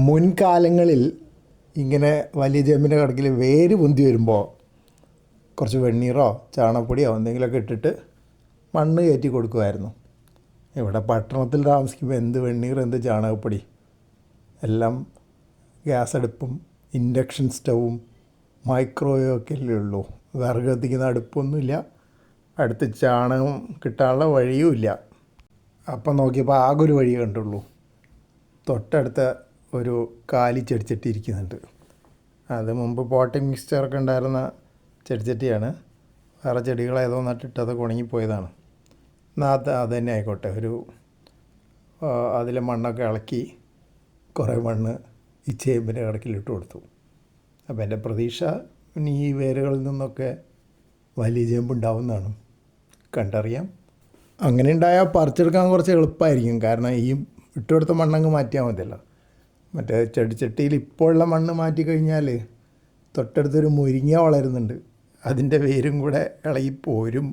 മുൻകാലങ്ങളിൽ ഇങ്ങനെ വലിയ ചേമ്പിൻ്റെ കടക്കിൽ വേര് പൊന്തി വരുമ്പോൾ കുറച്ച് വെണ്ണീറോ ചാണകപ്പൊടിയോ എന്തെങ്കിലുമൊക്കെ ഇട്ടിട്ട് മണ്ണ് കയറ്റി കൊടുക്കുമായിരുന്നു. ഇവിടെ പട്ടണത്തിൽ താമസിക്കുമ്പോൾ എന്ത് വെണ്ണീർ എന്ത് ചാണകപ്പൊടി, എല്ലാം ഗ്യാസ് അടുപ്പും ഇൻഡക്ഷൻ സ്റ്റൗവും മൈക്രോവേവും ഒക്കെ അല്ലേ ഉള്ളൂ. വിറക് കത്തിക്കുന്ന അടുപ്പൊന്നുമില്ല, അടുത്ത് ചാണകം കിട്ടാനുള്ള വഴിയുമില്ല. അപ്പം നോക്കിയപ്പോൾ ആകെ ഒരു വഴി കണ്ടുള്ളൂ. തൊട്ടടുത്ത ഒരു കാലി ചെടിച്ചട്ടി ഇരിക്കുന്നുണ്ട്. അത് മുമ്പ് പോട്ടിംഗ് മിക്സ്ചറൊക്കെ ഉണ്ടായിരുന്ന ചെടിച്ചട്ടിയാണ്. വേറെ ചെടികളേതോ നട്ടിട്ട് അത് ഉണങ്ങിപ്പോയതാണ്. എന്നാൽ അത് തന്നെ ആയിക്കോട്ടെ. അതിലെ മണ്ണൊക്കെ ഇളക്കി കുറേ മണ്ണ് ഈ ചേമ്പിൻ്റെ കടക്കിലിട്ട് കൊടുത്തു. അപ്പോൾ എൻ്റെ പ്രതീക്ഷ ഇനി ഈ വേരുകളിൽ നിന്നൊക്കെ വലിയ ചേമ്പ് ഉണ്ടാവുന്നതാണ്. കണ്ടറിയാം. അങ്ങനെ ഉണ്ടായാൽ പറിച്ചെടുക്കാൻ കുറച്ച് എളുപ്പമായിരിക്കും. കാരണം ഈ ഇട്ടുകൊടുത്ത മണ്ണങ്ങ് മാറ്റിയാൽ മതിയല്ലോ. മറ്റേ ചെടിച്ചട്ടിയിൽ ഇപ്പോഴുള്ള മണ്ണ് മാറ്റി കഴിഞ്ഞാൽ തൊട്ടടുത്തൊരു മുരിങ്ങ വളരുന്നുണ്ട്, അതിൻ്റെ വേരും കൂടെ ഇളകി പോരും.